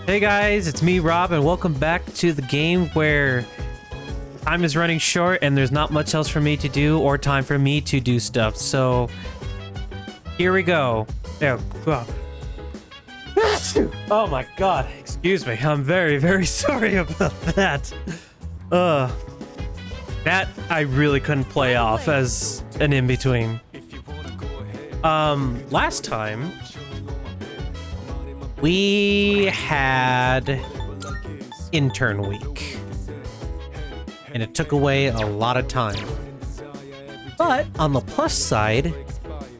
Hey guys, it's me, Rob, and welcome back to the game where time is running short and there's not much else for me to do or time for me to do stuff. So here we go. There. Oh my god, excuse me. I'm very, very sorry about that. That I really couldn't play off as an in-between. Last time we had intern week, and it took away a lot of time. But on the plus side,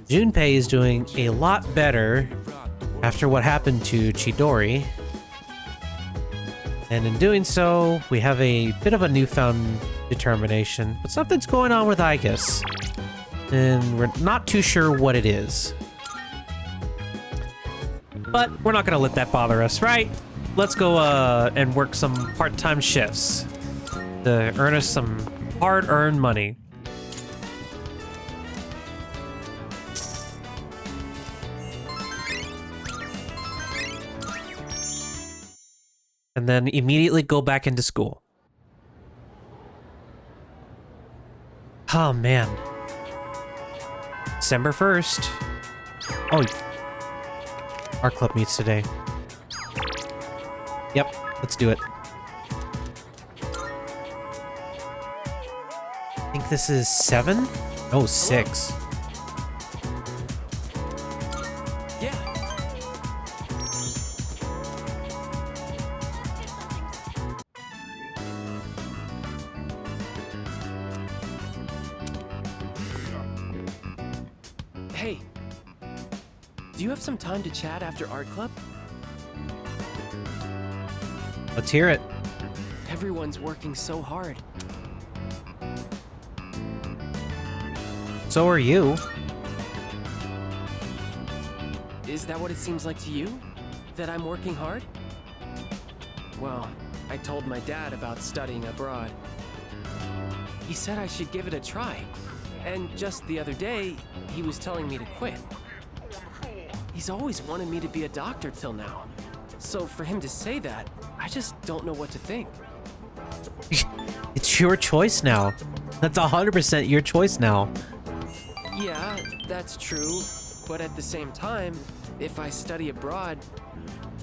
Junpei is doing a lot better after what happened to Chidori. And in doing so, we have a bit of a newfound determination. But something's going on with Igus, and we're not too sure what it is. But we're not gonna let that bother us, right? Let's go and work some part-time shifts to earn us some hard-earned money. And then immediately go back into school. Oh man. December 1st. Oh, our club meets today. Yep, let's do it. I think this is 7? Oh, 6. Yeah. Hey. Do you have some time to chat after art club? Let's hear it. Everyone's working so hard. So are you. Is that what it seems like to you? That I'm working hard? Well, I told my dad about studying abroad. He said I should give it a try. And just the other day, he was telling me to quit. He's always wanted me to be a doctor till now. So for him to say that, I just don't know what to think. It's your choice now. That's 100% your choice now. Yeah, that's true. But at the same time, if I study abroad,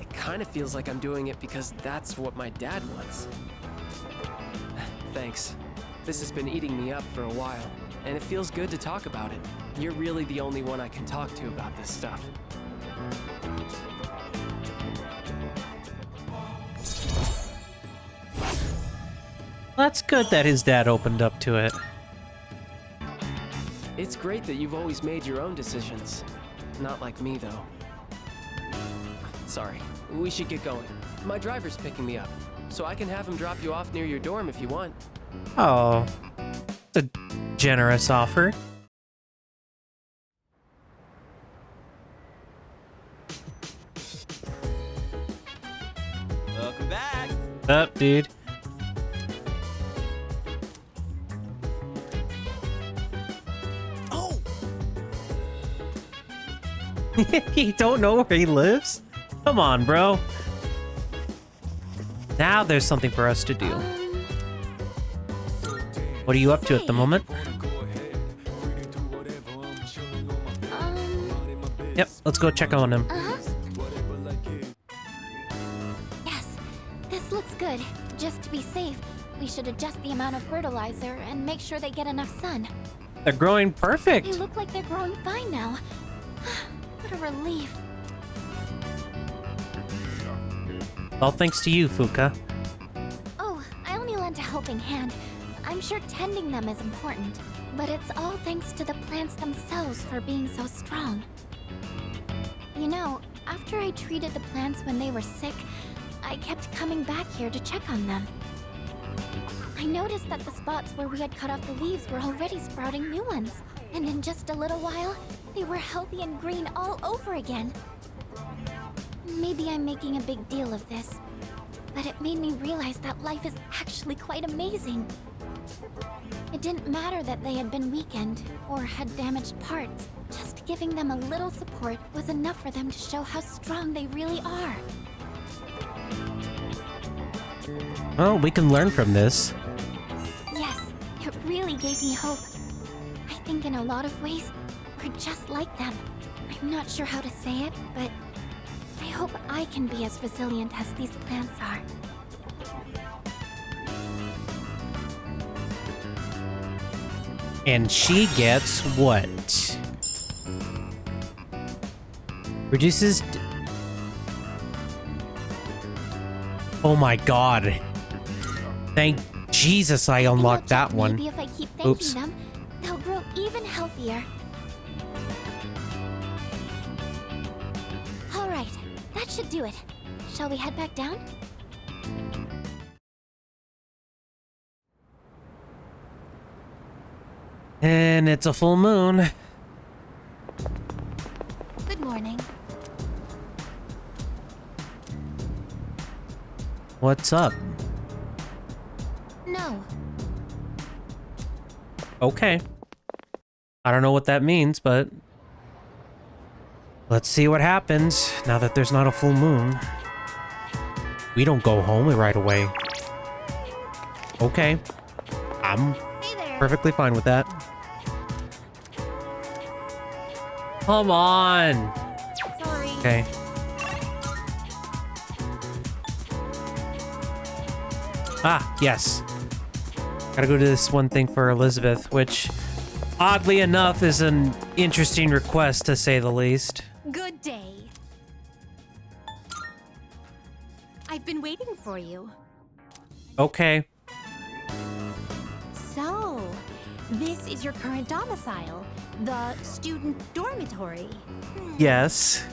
it kind of feels like I'm doing it because that's what my dad wants. Thanks. This has been eating me up for a while, and it feels good to talk about it. You're really the only one I can talk to about this stuff. That's good that his dad opened up to it. It's great that you've always made your own decisions. Not like me, though. Sorry, we should get going. My driver's picking me up, so I can have him drop you off near your dorm if you want. Oh, it's a generous offer. Welcome back. Up, dude. Oh, You don't know where he lives? Come on, bro. Now there's something for us to do. What are you up to at the moment? Yep, let's go check on him. Yes, this looks good. Just to be safe, we should adjust the amount of fertilizer and make sure they get enough sun. They're growing perfect. They look like they're growing fine now. What a relief. All thanks to you, Fuka. Oh, I only lent a helping hand. I'm sure tending them is important, but it's all thanks to the plants themselves for being so strong. You know, after I treated the plants when they were sick, I kept coming back here to check on them. I noticed that the spots where we had cut off the leaves were already sprouting new ones, and in just a little while, they were healthy and green all over again. Maybe I'm making a big deal of this, but it made me realize that life is actually quite amazing. It didn't matter that they had been weakened or had damaged parts. Just giving them a little support was enough for them to show how strong they really are. Well, we can learn from this. Yes, it really gave me hope. I think in a lot of ways, we're just like them. I'm not sure how to say it, but I hope I can be as resilient as these plants are. And she gets what? Reduces... Oh my god. Thank Jesus I unlocked that one. Maybe if I keep thanking them, they'll grow even healthier. All right, that should do it. Shall we head back down? And it's a full moon. Good morning. What's up? No. Okay. I don't know what that means, but let's see what happens now that there's not a full moon. We don't go home right away. Okay. I'm Hey there. perfectly fine with that. Come on. Sorry. Okay. Ah, yes. Gotta go do this one thing for Elizabeth, which, oddly enough, is an interesting request, to say the least. Good day. I've been waiting for you. Okay. So, this is your current domicile, the student dormitory. Yes.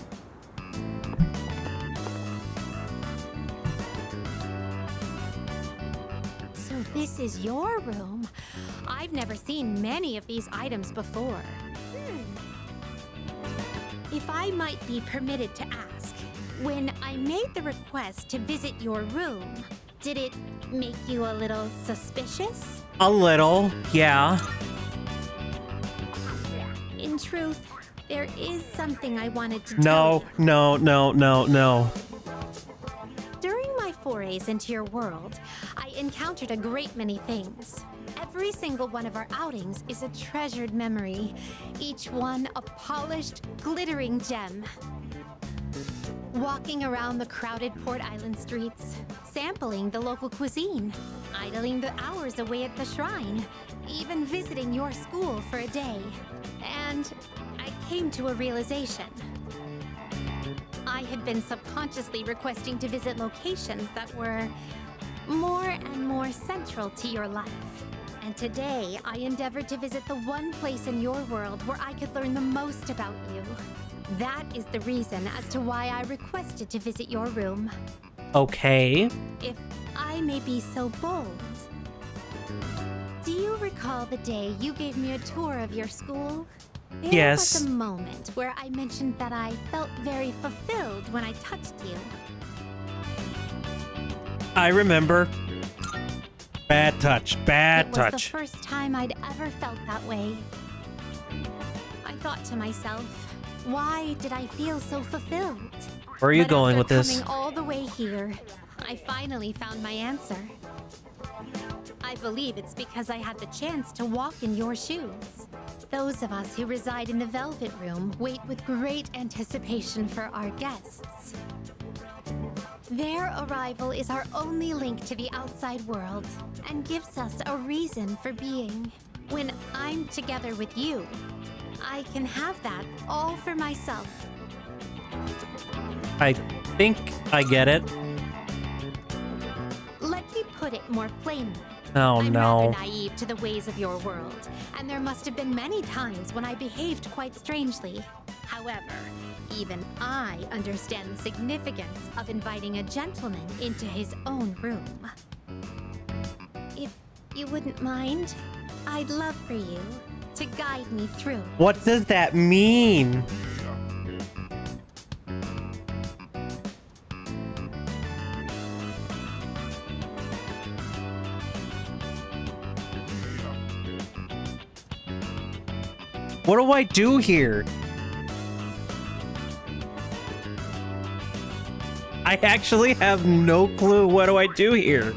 So this is your room. I've never seen many of these items before. If I might be permitted to ask, when I made the request to visit your room, did it make you a little suspicious? A little, yeah. In truth, there is something I wanted to No, tell you. no. During my forays into your world, I encountered a great many things. Every single one of our outings is a treasured memory, each one a polished, glittering gem. Walking around the crowded Port Island streets, sampling the local cuisine, idling the hours away at the shrine, even visiting your school for a day. And I came to a realization. I had been subconsciously requesting to visit locations that were more and more central to your life. And today, I endeavored to visit the one place in your world where I could learn the most about you. That is the reason as to why I requested to visit your room. Okay. If I may be so bold. Do you recall the day you gave me a tour of your school? There Yes. was a moment where I mentioned that I felt very fulfilled when I touched you. I remember. Bad touch. Bad It was touch. the first time I'd ever felt that way. I thought to myself, why did I feel so fulfilled? Where are you But going after with this? coming all the way here, I finally found my answer. I believe it's because I had the chance to walk in your shoes. Those of us who reside in the Velvet Room wait with great anticipation for our guests. Their arrival is our only link to the outside world and gives us a reason for being. When I'm together with you, I can have that all for myself. I think I get it. Let me put it more plainly. Oh I'm no. rather naive to the ways of your world, and there must have been many times when I behaved quite strangely. However, even I understand the significance of inviting a gentleman into his own room. If you wouldn't mind, I'd love for you to guide me through it. What does that mean? What do I do here? I actually have no clue. What do I do here?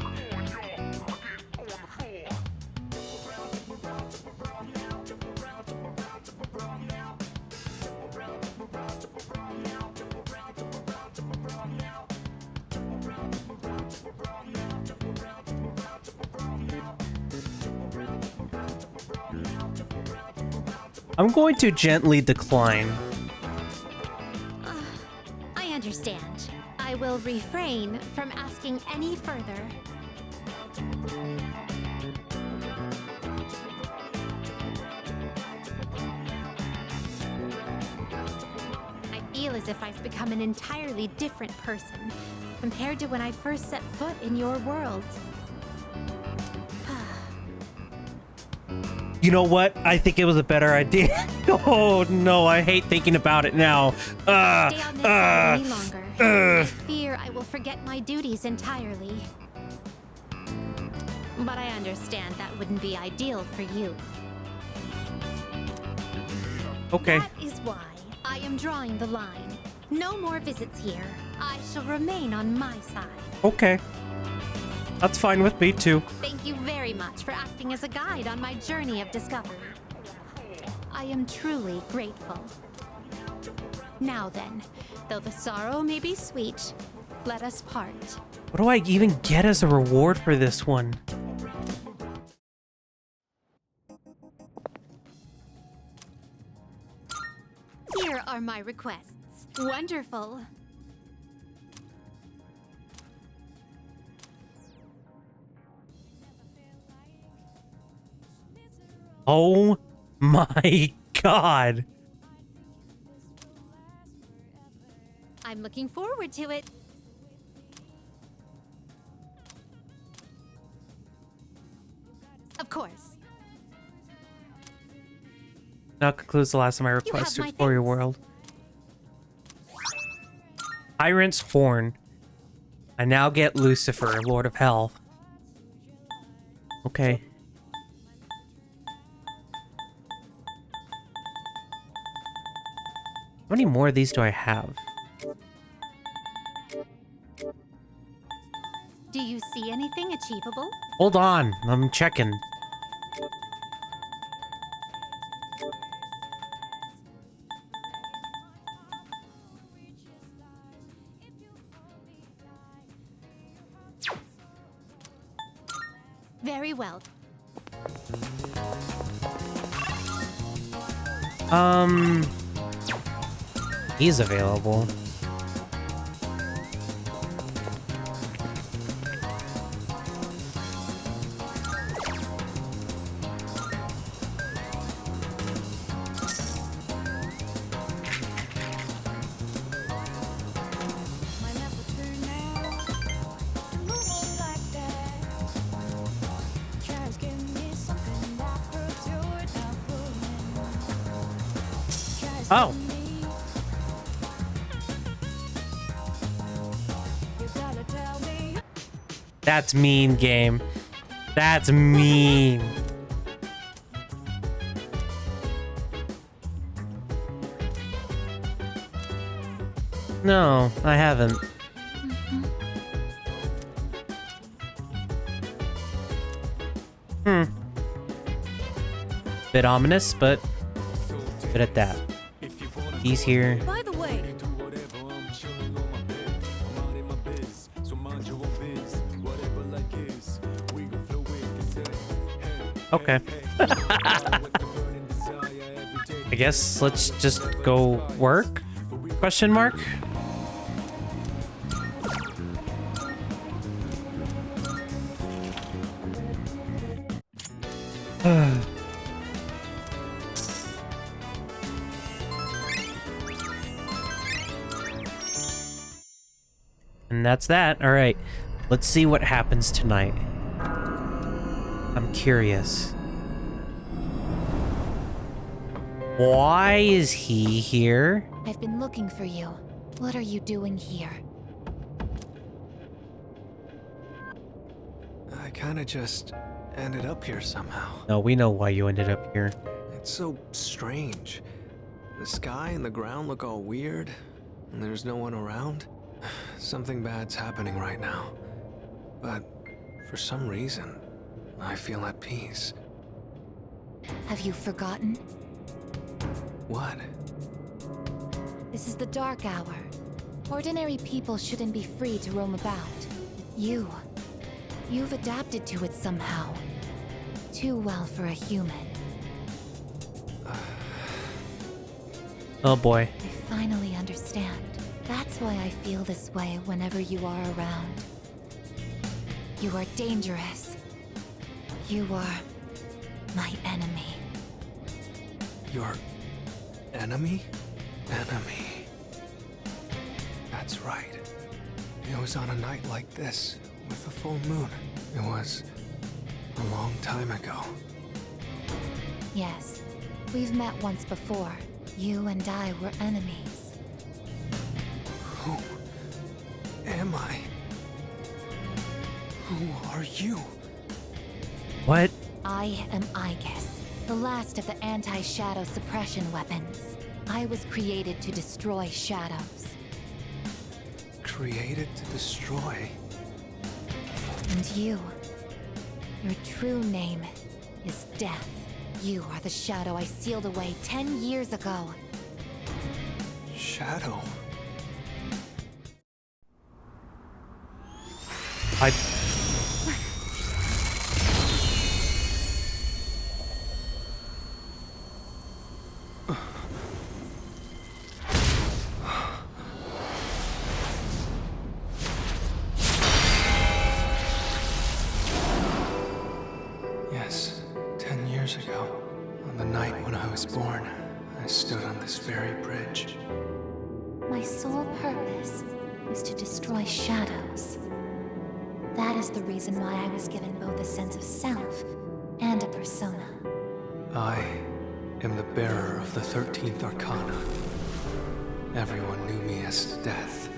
I'm going to gently decline. I understand. I will refrain from asking any further. I feel as if I've become an entirely different person compared to when I first set foot in your world. You know what? I think it was a better idea. Oh no, I hate thinking about it now. Stay on this side any longer. I fear I will forget my duties entirely. But I understand that wouldn't be ideal for you. Okay. That is why I am drawing the line. No more visits here. I shall remain on my side. Okay. That's fine with me too. Thank you very much for acting as a guide on my journey of discovery. I am truly grateful. Now then, though the sorrow may be sweet, let us part. What do I even get as a reward for this one? Here are my requests. Wonderful. Oh my god. I'm looking forward to it. Of course. Now concludes the last of my requests to my explore your thanks. world. Tyrant's Horn. I now get Lucifer, Lord of Hell. Okay. How many more of these do I have? Do you see anything achievable? Hold on, I'm checking. Very well. He's available. Oh. That's mean, game. That's mean. No, I haven't. Bit ominous, but good at that. He's here. By the way, Okay. I guess let's just go work? Question mark? And that's that. All right. Let's see what happens tonight. I'm curious. Why is he here? I've been looking for you. What are you doing here? I kinda just ended up here somehow. No, we know why you ended up here. It's so strange. The sky and the ground look all weird, and there's no one around. Something bad's happening right now. But for some reason, I feel at peace. Have you forgotten? What? This is the dark hour. Ordinary people shouldn't be free to roam about. You've adapted to it somehow. Too well for a human. Oh boy. I finally understand. That's why I feel this way whenever you are around. You are dangerous. You are my enemy. Your enemy? Enemy. That's right. It was on a night like this, with a full moon. It was a long time ago. Yes, we've met once before. You and I were enemies. Who am I? Who are you? What? I am Aegis, the last of the anti-shadow suppression weapons. I was created to destroy shadows. Created to destroy? And you, your true name is Death. You are the shadow I sealed away 10 years ago. Shadow? I... Yes, 10 years ago, on the night when I was born, I stood on this very bridge. My sole purpose is to destroy shadows. That is the reason why I was given both a sense of self and a persona. I am the bearer of the 13th Arcana. Everyone knew me as Death.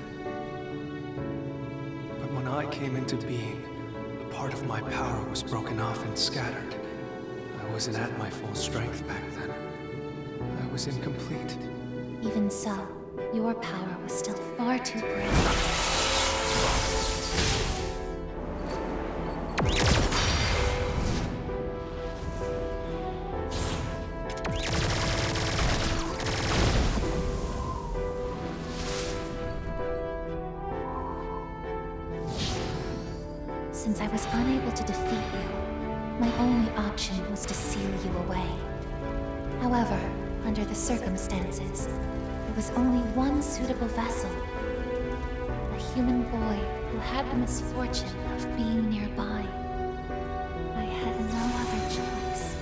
But when I came into being, a part of my power was broken off and scattered. I wasn't at my full strength back then. I was incomplete. Even so, your power was still far too great. Since I was unable to defeat you, my only option was to seal you away. However, under the circumstances, there was only one suitable vessel. A human boy who had the misfortune of being nearby. I had no other choice.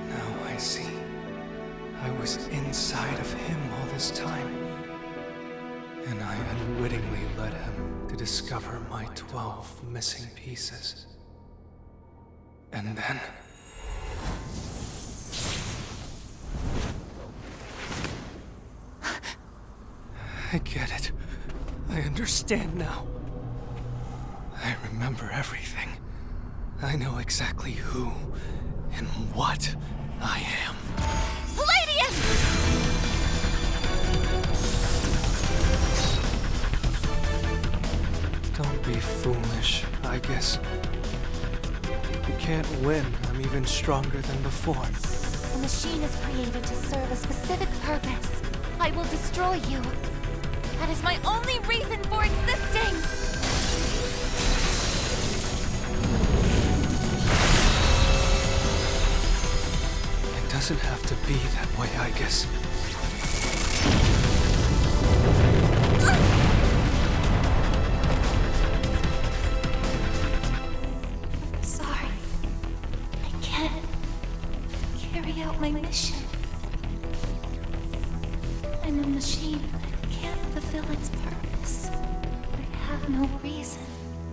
Now I see. I was inside of him all this time. And I unwittingly led him to discover my 12 missing pieces. And then... I get it. I understand now. I remember everything. I know exactly who and what I am. Don't be foolish, I guess. You can't win. I'm even stronger than before. The machine is created to serve a specific purpose. I will destroy you. That is my only reason for existing! It doesn't have to be that way, I guess. Sorry. I can't carry out my mission. I'm a machine that can't fulfill its purpose. I have no reason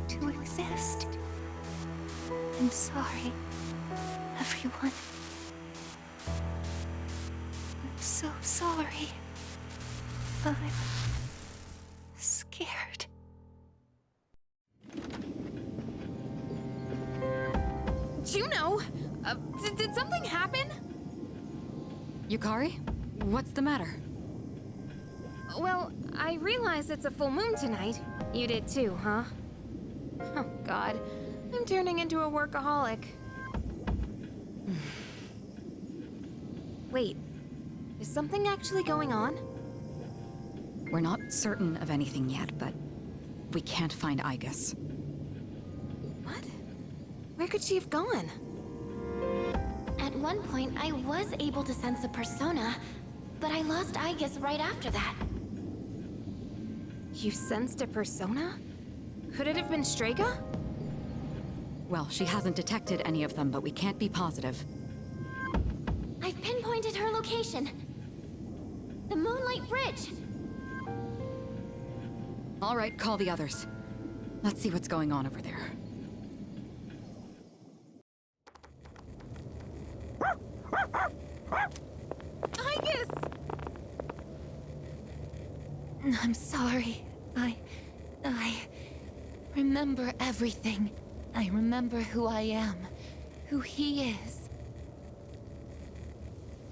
to exist. I'm sorry, everyone. I'm so sorry. I'm scared. Juno! Did something happen? Yukari? What's the matter? Well, I realize it's a full moon tonight. You did too, huh? Oh, God. I'm turning into a workaholic. Wait. Is something actually going on? We're not certain of anything yet, but we can't find Aegis. What? Where could she have gone? At one point, I was able to sense a persona, but I lost Aegis right after that. You sensed a persona? Could it have been Strega? Well, she hasn't detected any of them, but we can't be positive. I've pinpointed her location. The Moonlight Bridge. All right, call the others. Let's see what's going on over there. Aegis! I'm sorry. I remember everything. I remember who I am, who he is.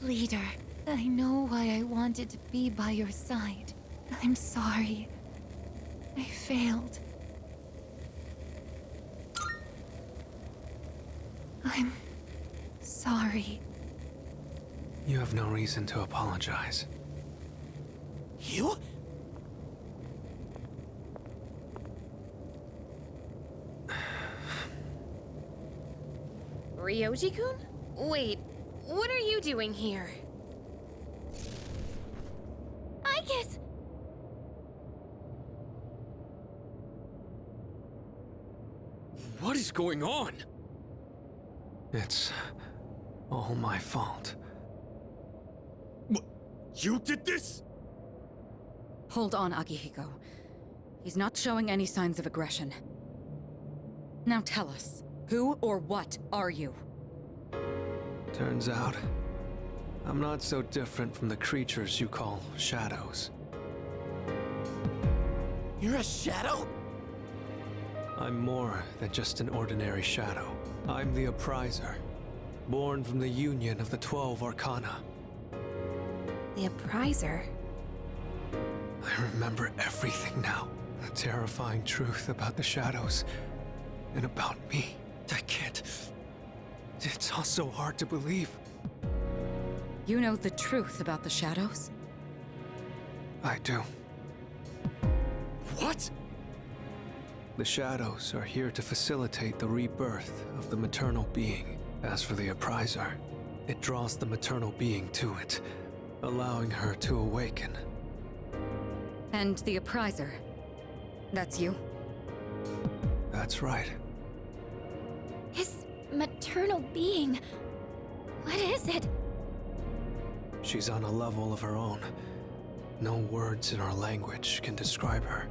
Leader, I know why I wanted to be by your side. I'm sorry. I failed. I'm sorry. You have no reason to apologize. You? Ryoji-kun? Wait, what are you doing here? Aegis! What is going on? It's all my fault. What? You did this? Hold on, Akihiko. He's not showing any signs of aggression. Now tell us, who or what are you? Turns out, I'm not so different from the creatures you call shadows. You're a shadow? I'm more than just an ordinary shadow. I'm the Appriser, born from the union of the 12 Arcana. The Appriser? I remember everything now. The terrifying truth about the shadows, and about me. I can't... It's all so hard to believe. You know the truth about the shadows? I do. What? The shadows are here to facilitate the rebirth of the maternal being. As for the Appriser, it draws the maternal being to it, allowing her to awaken. And the Appriser? That's you? That's right. His maternal being. What is it? She's on a level of her own. No words in our language can describe her.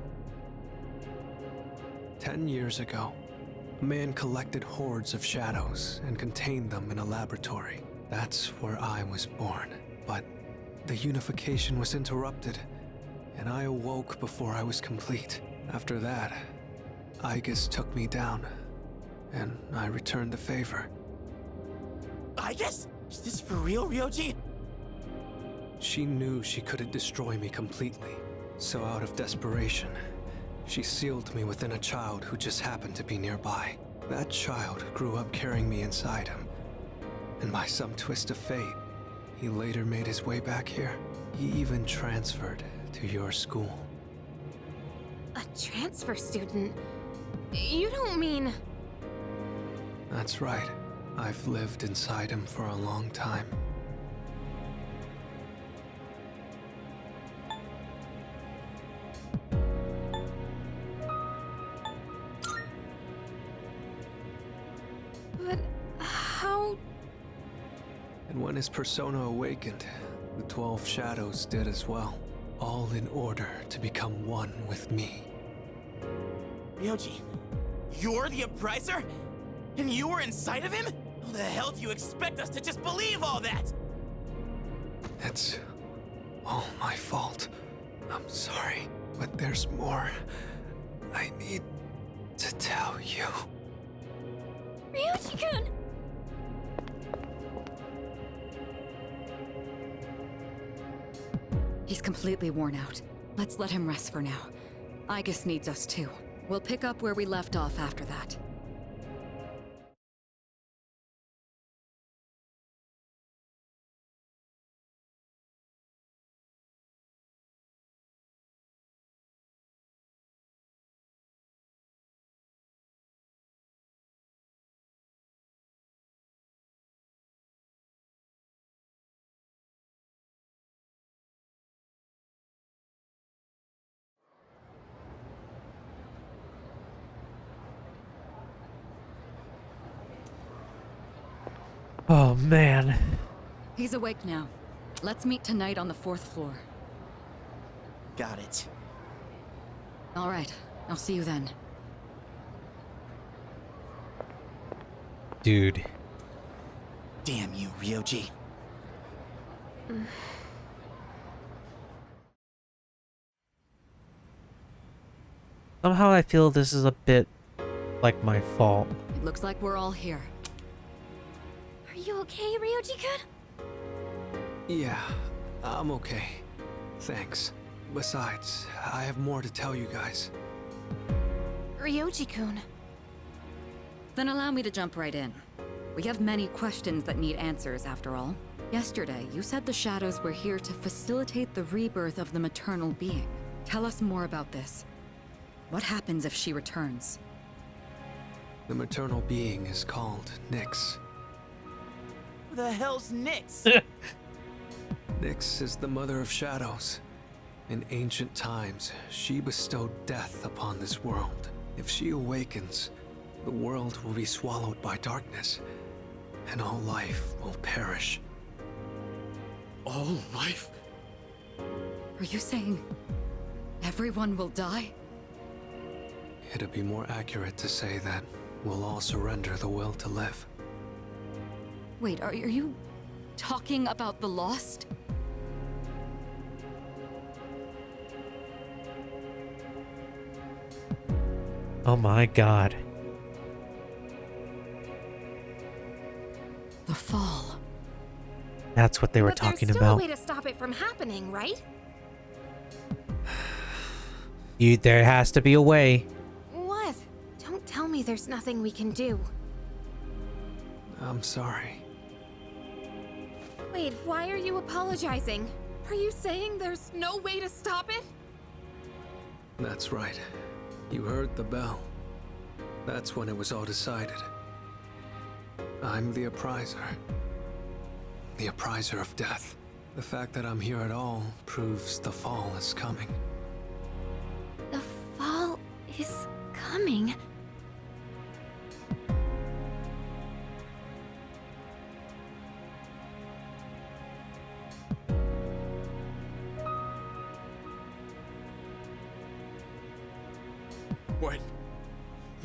10 years ago, a man collected hordes of shadows and contained them in a laboratory. That's where I was born. But the unification was interrupted, and I awoke before I was complete. After that, Aegis took me down, and I returned the favor. I guess? Is this for real, Ryoji? She knew she couldn't destroy me completely, so out of desperation, she sealed me within a child who just happened to be nearby. That child grew up carrying me inside him, and by some twist of fate, he later made his way back here. He even transferred to your school. A transfer student? You don't mean... That's right. I've lived inside him for a long time. But how... And when his persona awakened, the 12 shadows did as well. All in order to become one with me. Ryoji, you're the Appriser? And you were inside of him? How the hell do you expect us to just believe all that? It's all my fault. I'm sorry, but there's more I need to tell you. Ryoji-kun! He's completely worn out. Let's let him rest for now. Aegis needs us too. We'll pick up where we left off after that. Oh, man. He's awake now. Let's meet tonight on the 4th floor. Got it. All right, I'll see you then. Dude. Damn you, Ryoji. Somehow I feel this is a bit like my fault. It looks like we're all here. Are you okay, Ryoji-kun? Yeah, I'm okay. Thanks. Besides, I have more to tell you guys. Ryoji-kun. Then allow me to jump right in. We have many questions that need answers, after all. Yesterday, you said the shadows were here to facilitate the rebirth of the maternal being. Tell us more about this. What happens if she returns? The maternal being is called Nyx. Who the hell's Nyx? Nyx is the mother of shadows. In ancient times, she bestowed death upon this world. If she awakens, the world will be swallowed by darkness, and all life will perish. All life? Are you saying everyone will die? It'd be more accurate to say that we'll all surrender the will to live. Wait, are you talking about the lost? Oh my god. The fall. That's what they were But talking there's still about. a way to stop it from happening, right? There has to be a way. What? Don't tell me there's nothing we can do. I'm sorry. Wait, why are you apologizing? Are you saying there's no way to stop it? That's right. You heard the bell. That's when it was all decided. I'm the appriser. The appriser of death. The fact that I'm here at all proves the fall is coming. The fall is coming.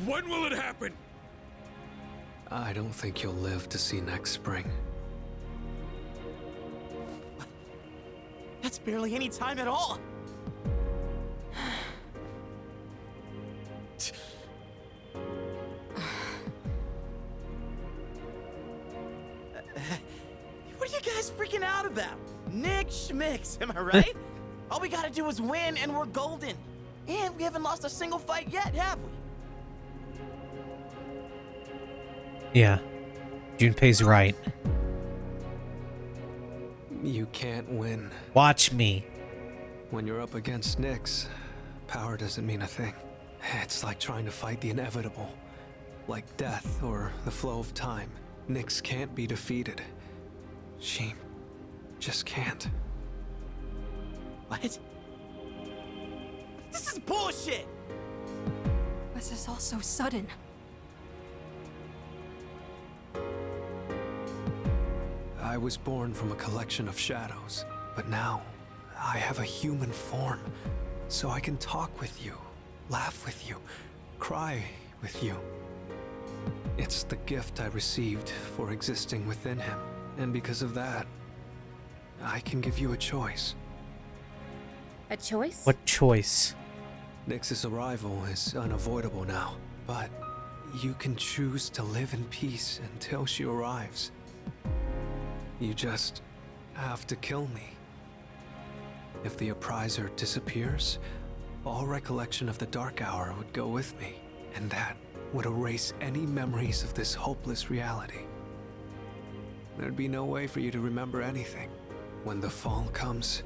When will it happen? I don't think you'll live to see next spring. That's barely any time at all. What are you guys freaking out about? Nick Schmicks, am I right? All we gotta do is win and we're golden. And we haven't lost a single fight yet, have we? Yeah. Junpei's right. You can't win. Watch me. When you're up against Nyx, power doesn't mean a thing. It's like trying to fight the inevitable. Like death or the flow of time. Nyx can't be defeated. She just can't. What? This is bullshit! This is all so sudden. I was born from a collection of shadows, but now I have a human form, so I can talk with you, laugh with you, cry with you. It's the gift I received for existing within him, and because of that, I can give you a choice. A choice? What choice? Nyx's arrival is unavoidable now, but you can choose to live in peace until she arrives. You just have to kill me. If the appriser disappears, all recollection of the Dark Hour would go with me, and that would erase any memories of this hopeless reality. There'd be no way for you to remember anything. When the fall comes,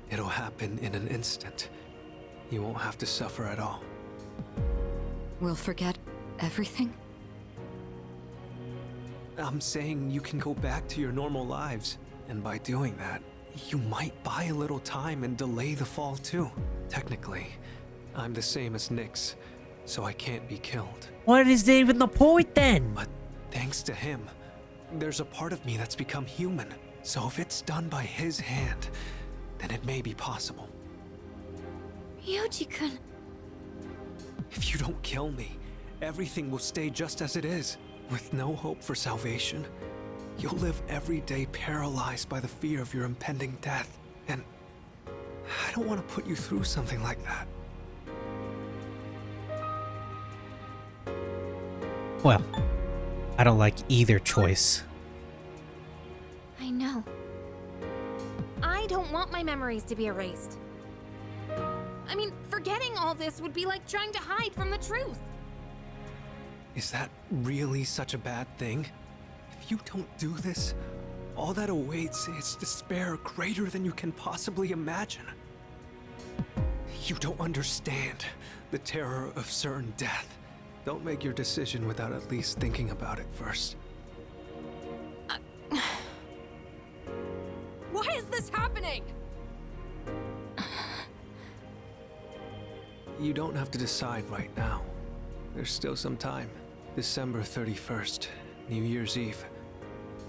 it'll happen in an instant. You won't have to suffer at all. We'll forget everything? I'm saying you can go back to your normal lives, and by doing that, you might buy a little time and delay the fall too. Technically, I'm the same as Nyx, so I can't be killed. What is even the point then? But thanks to him, there's a part of me that's become human. So if it's done by his hand, then it may be possible. Ryuji-kun. If you don't kill me, everything will stay just as it is. With no hope for salvation, you'll live every day paralyzed by the fear of your impending death. And I don't want to put you through something like that. Well, I don't like either choice. I know. I don't want my memories to be erased. I mean, forgetting all this would be like trying to hide from the truth. Is that really such a bad thing? If you don't do this, all that awaits is despair greater than you can possibly imagine. You don't understand the terror of certain death. Don't make your decision without at least thinking about it first. Why is this happening? You don't have to decide right now. There's still some time. December 31st, New Year's Eve.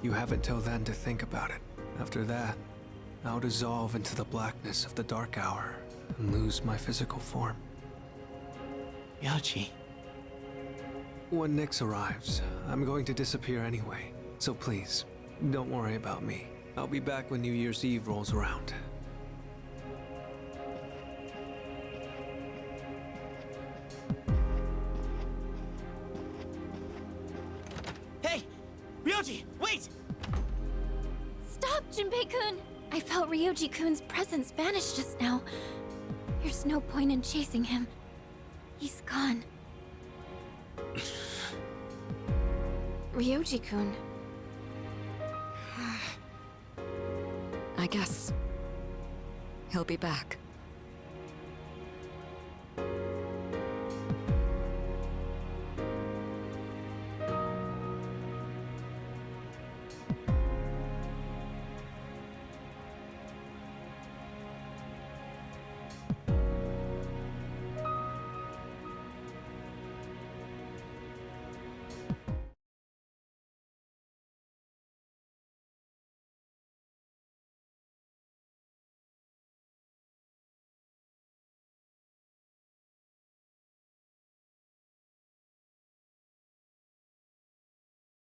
You have until then to think about it. After that, I'll dissolve into the blackness of the dark hour and lose my physical form. Ryuji. When Nyx arrives, I'm going to disappear anyway. So please, don't worry about me. I'll be back when New Year's Eve rolls around. Hey! Ryuji, wait! Stop, Junpei-kun! I felt Ryuji-kun's presence vanish just now. There's no point in chasing him. He's gone. Ryuji-kun. I guess he'll be back.